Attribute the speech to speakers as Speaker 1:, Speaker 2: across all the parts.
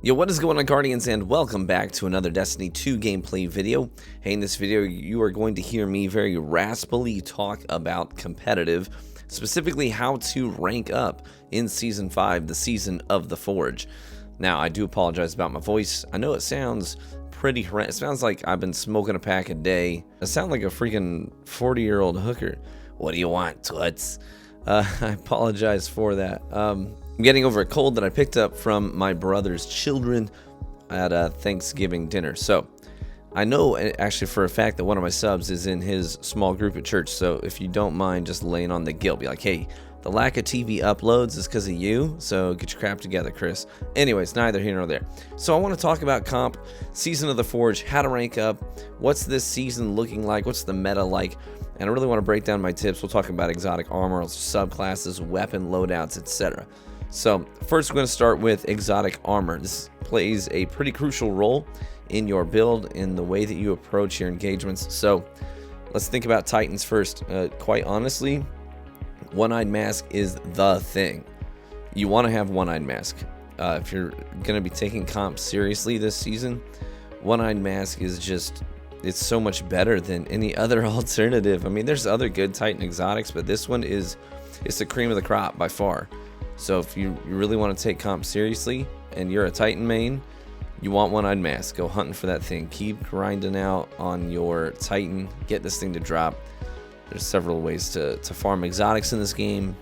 Speaker 1: Yo, what is going on, Guardians, and welcome back to another Destiny 2 gameplay video. Hey, in this video, you are going to hear me very raspily talk about competitive, specifically how to rank up in Season 5, the Season of the Forge. Now, I do apologize about my voice. I know it sounds pretty horrendous. It sounds like I've been smoking a pack a day. I sound like a freaking 40-year-old hooker. What do you want, toots? I apologize for that. I'm getting over a cold that I picked up from my brother's children at a Thanksgiving dinner. So I know actually for a fact that one of my subs is in his small group at church. So if you don't mind just laying on the guilt, be like, hey, the lack of TV uploads is because of you. So get your crap together, Chris. Anyways, neither here nor there. So I want to talk about comp, Season of the Forge, how to rank up, what's this season looking like, what's the meta like. And I really want to break down my tips. We'll talk about exotic armor, subclasses, weapon loadouts, etc. So first we're going to start with exotic armor. This plays a pretty crucial role in your build, in the way that you approach your engagements. So let's think about Titans first. Quite honestly, One-Eyed Mask is the thing. You want to have One-Eyed Mask. If you're going to be taking comp seriously this season, One-Eyed Mask is just, it's so much better than any other alternative. I mean, there's other good Titan exotics, but this one is, it's the cream of the crop by far. So if you really want to take comp seriously and you're a Titan main, you want One-Eyed Mask. Go hunting for that thing. Keep grinding out on your Titan. Get this thing to drop. There's several ways to farm exotics in this game.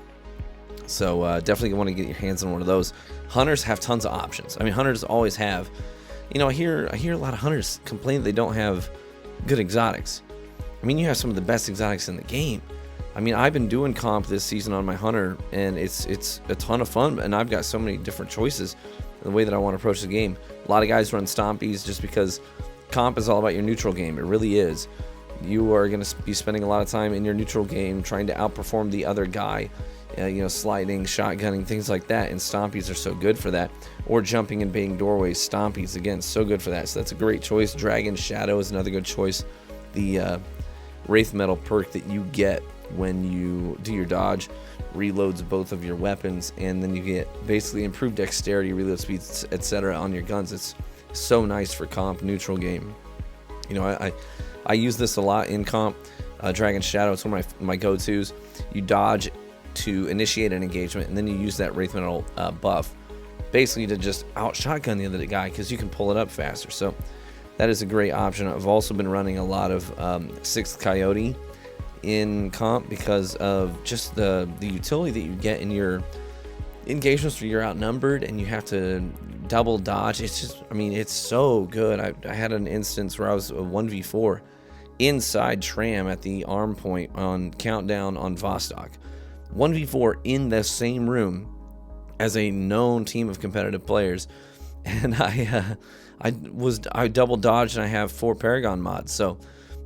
Speaker 1: So definitely want to get your hands on one of those. Hunters have tons of options. I mean, hunters always have. You know, I hear a lot of hunters complain that they don't have good exotics. I mean, you have some of the best exotics in the game. I mean, I've been doing comp this season on my hunter, and it's a ton of fun, and I've got so many different choices in the way that I want to approach the game. A lot of guys run stompies just because comp is all about your neutral game. It really is. You are going to be spending a lot of time in your neutral game trying to outperform the other guy, you know, sliding, shotgunning, things like that, and stompies are so good for that. Or jumping and baiting doorways, stompies, again, so good for that. So that's a great choice. Dragon Shadow is another good choice. The Wraith Metal perk that you get when you do your dodge reloads both of your weapons, and then you get basically improved dexterity, reload speeds, etc. on your guns. It's so nice for comp neutral game. You know, I use this a lot in comp. Dragon Shadow, it's one of my go-tos. You dodge to initiate an engagement, and then you use that Wraith Metal buff basically to just out shotgun the other guy because you can pull it up faster. So that is a great option. I've also been running a lot of 6th Coyote in comp because of just the utility that you get in your engagements where you're outnumbered and you have to double dodge. It's just, I mean, it's so good. I had an instance where I was a 1v4 inside Tram at the arm point on Countdown on Vostok. 1v4 in the same room as a known team of competitive players, and I double dodged, and I have 4 Paragon mods. So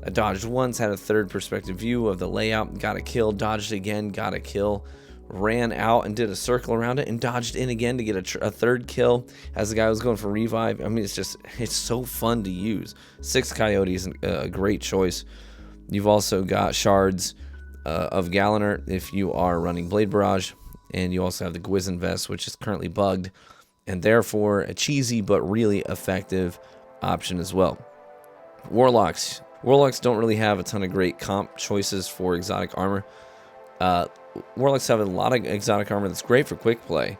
Speaker 1: I dodged once, had a third perspective view of the layout, got a kill, dodged again, got a kill, ran out and did a circle around it, and dodged in again to get a third kill as the guy was going for revive. I mean, it's so fun to use. 6 Coyote is a great choice. You've also got Shards of Galliner if you are running Blade Barrage, and you also have the Gwizzin Vest, which is currently bugged, and therefore a cheesy but really effective option as well. Warlocks don't really have a ton of great comp choices for exotic armor. Warlocks have a lot of exotic armor that's great for quick play,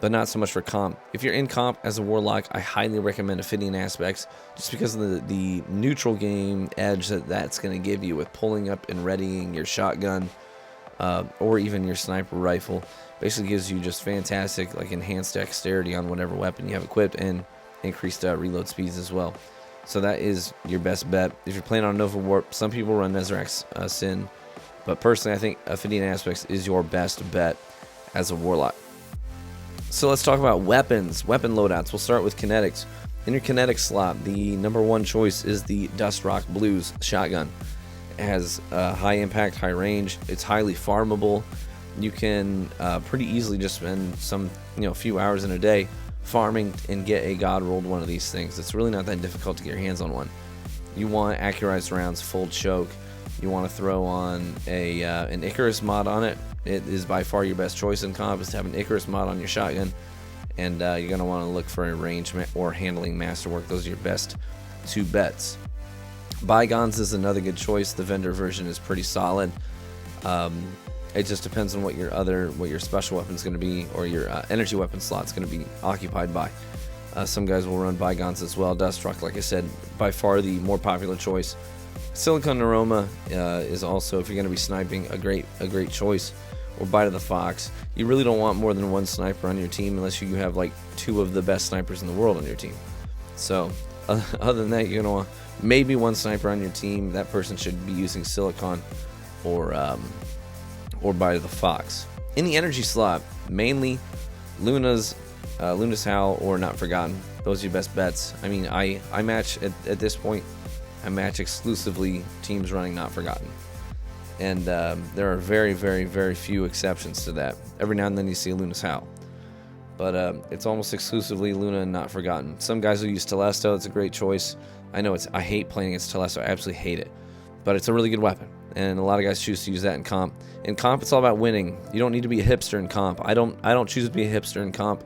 Speaker 1: but not so much for comp. If you're in comp as a Warlock, I highly recommend Ophidian Aspects, just because of the neutral game edge that's going to give you with pulling up and readying your shotgun, or even your sniper rifle. Basically gives you just fantastic, like, enhanced dexterity on whatever weapon you have equipped, and increased reload speeds as well. So that is your best bet. If you're playing on Nova Warp, some people run Nezarac's Sin, but personally I think Ophidian Aspects is your best bet as a Warlock. So let's talk about weapons, weapon loadouts. We'll start with Kinetics. In your Kinetics slot, the #1 choice is the Dust Rock Blues shotgun. It has high impact, high range. It's highly farmable. You can pretty easily just spend few hours in a day farming and get a god rolled one of these things. It's really not that difficult to get your hands on one. You want accurized rounds, full choke. You want to throw on an Icarus mod on it. It is by far your best choice in comp, is to have an Icarus mod on your shotgun. and you're going to want to look for a range or handling masterwork. Those are your best 2 bets. Bygones is another good choice. The vendor version is pretty solid. It just depends on what your special weapon's going to be, or your energy weapon slot's going to be occupied by. Some guys will run Bygones as well. Duststruck, like I said, by far the more popular choice. Silicon Aroma is also, if you're going to be sniping, a great choice. Or Bite of the Fox. You really don't want more than 1 sniper on your team unless you have like 2 of the best snipers in the world on your team. So other than that, you're going to want maybe 1 sniper on your team. That person should be using Silicon or Bite of the Fox. In the energy slot, mainly Luna's Howl or Not Forgotten. Those are your best bets. I mean, I match at this point. I match exclusively teams running Not Forgotten. And there are very, very, very few exceptions to that. Every now and then you see Luna's Howl. But it's almost exclusively Luna and Not Forgotten. Some guys will use Telesto. It's a great choice. I know I hate playing against Telesto. I absolutely hate it. But it's a really good weapon. And a lot of guys choose to use that in comp. In comp, it's all about winning. You don't need to be a hipster in comp. I don't choose to be a hipster in comp.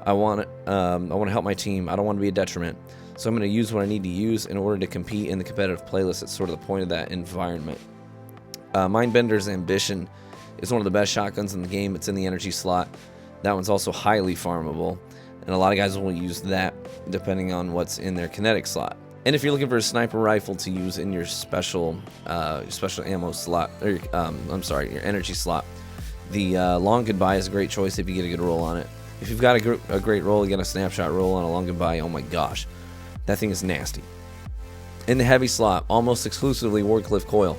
Speaker 1: I want to help my team. I don't want to be a detriment. So I'm going to use what I need to use in order to compete in the competitive playlist. That's sort of the point of that environment. Mindbender's Ambition is one of the best shotguns in the game. It's in the energy slot. That one's also highly farmable, and a lot of guys will use that depending on what's in their kinetic slot. And if you're looking for a sniper rifle to use in your special ammo slot, or your energy slot, the Long Goodbye is a great choice if you get a good roll on it. If you've got a great roll, you get a snapshot roll on a Long Goodbye, oh my gosh, that thing is nasty. In the heavy slot, almost exclusively Wardcliff Coil.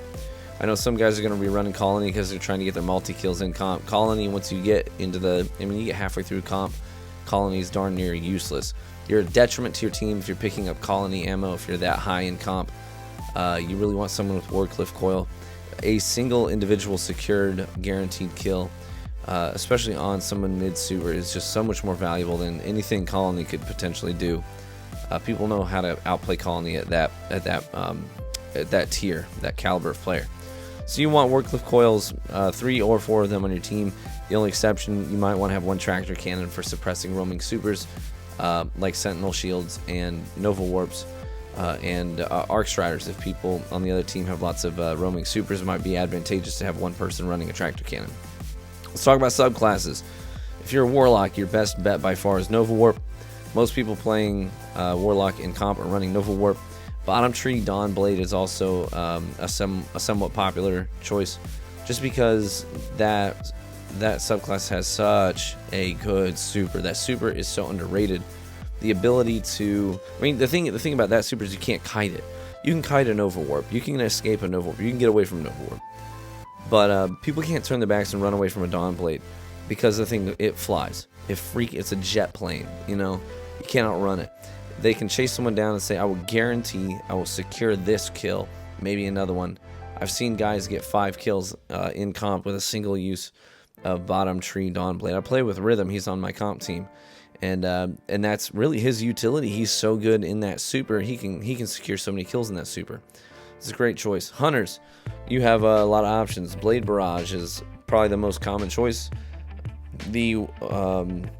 Speaker 1: I know some guys are going to be running Colony because they're trying to get their multi-kills in comp. Colony, once you get into you get halfway through comp, Colony is darn near useless. You're a detriment to your team if you're picking up Colony ammo if you're that high in comp. You really want someone with Wardcliff Coil. A single individual secured guaranteed kill, especially on someone mid-super, is just so much more valuable than anything Colony could potentially do. People know how to outplay Colony at that tier, that caliber of player. So you want Wardcliff Coils, 3 or 4 of them on your team. The only exception, you might want to have 1 tractor cannon for suppressing roaming supers, like Sentinel Shields and Nova Warps, and Arc Striders. If people on the other team have lots of roaming supers, it might be advantageous to have 1 person running a tractor cannon. Let's talk about subclasses. If you're a Warlock, your best bet by far is Nova Warp. Most people playing Warlock in comp are running Nova Warp. Bottom Tree Dawn Blade is also a somewhat popular choice, just because that subclass has such a good super. That super is so underrated. The ability to, the thing about that super is you can't kite it. You can kite a Nova Warp. You can escape a Nova Warp. You can get away from Nova Warp. But people can't turn their backs and run away from a Dawn Blade because the thing, it flies. It's a jet plane. You can't outrun it. They can chase someone down and say, I will guarantee I will secure this kill, maybe another one. I've seen guys get 5 kills in comp with a single use of Bottom Tree Dawn Blade. I play with Rhythm. He's on my comp team. And that's really his utility. He's so good in that super. He can secure so many kills in that super. It's a great choice. Hunters, you have a lot of options. Blade Barrage is probably the most common choice. The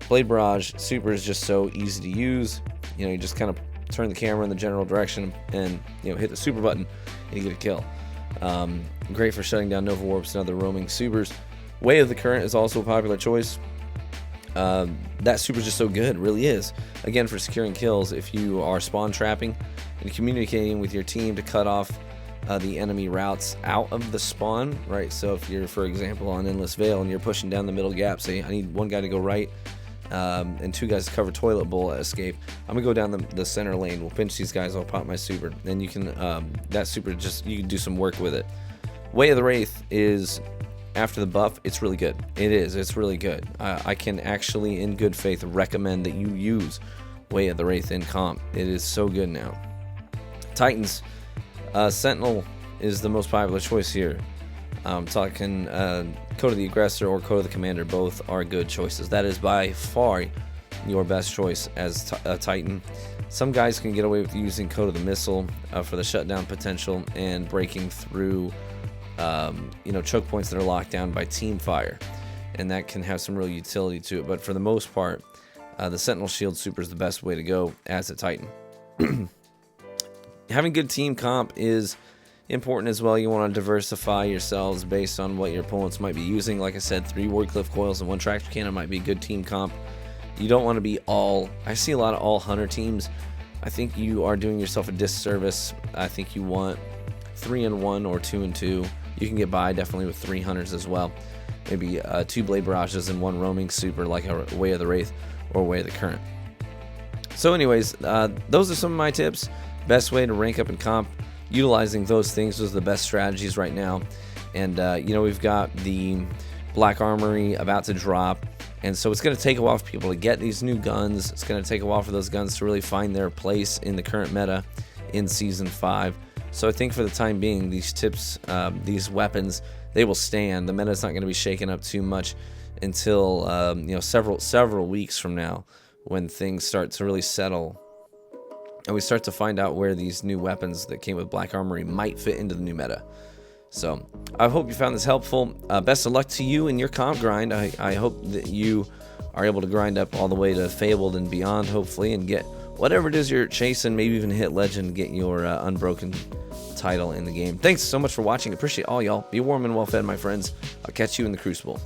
Speaker 1: Blade Barrage super is just so easy to use. You just kind of turn the camera in the general direction and hit the super button and you get a kill. Great for shutting down Nova Warps and other roaming supers. Way of the Current is also a popular choice. That super is just so good, it really is. Again, for securing kills, if you are spawn trapping and communicating with your team to cut off the enemy routes out of the spawn, right? So if you're, for example, on Endless Vale and you're pushing down the middle gap, say I need 1 guy to go right and 2 guys to cover Toilet Bowl escape, I'm gonna go down the center lane. We'll pinch these guys. I'll pop my super. Then you can that super, you can do some work with it. Way of the Wraith is, after the buff, it's really good. It's really good. I can actually, in good faith, recommend that you use Way of the Wraith in comp. It is so good now. Titans, Sentinel is the most popular choice here. Talking Code of the Aggressor or Code of the Commander, both are good choices. That is by far your best choice as a Titan. Some guys can get away with using Code of the Missile for the shutdown potential and breaking through choke points that are locked down by team fire, and that can have some real utility to it. But for the most part, the Sentinel Shield Super is the best way to go as a Titan. Having good team comp is important as well. You want to diversify yourselves based on what your opponents might be using. Like I said, 3 Wardcliff Coils and 1 Tractor Cannon might be a good team comp. You don't want to be all... I see a lot of all Hunter teams. I think you are doing yourself a disservice. I think you want 3-1 or 2-2. You can get by definitely with 3 Hunters as well. Maybe 2 Blade Barrages and 1 Roaming Super like a Way of the Wraith or Way of the Current. So anyways, those are some of my tips. Best way to rank up in comp. Utilizing those things was the best strategies right now. And you know, we've got the Black Armory about to drop, and so it's going to take a while for people to get these new guns. It's going to take a while for those guns to really find their place in the current meta in Season 5. So I think for the time being, these tips, these weapons, they will stand. The meta is not going to be shaken up too much until you know, several weeks from now, when things start to really settle and we start to find out where these new weapons that came with Black Armory might fit into the new meta. So I hope you found this helpful. Best of luck to you in your comp grind. I hope that you are able to grind up all the way to Fabled and beyond, hopefully, and get whatever it is you're chasing, maybe even hit Legend, get your Unbroken title in the game. Thanks so much for watching. Appreciate all y'all. Be warm and well fed, my friends. I'll catch you in the Crucible.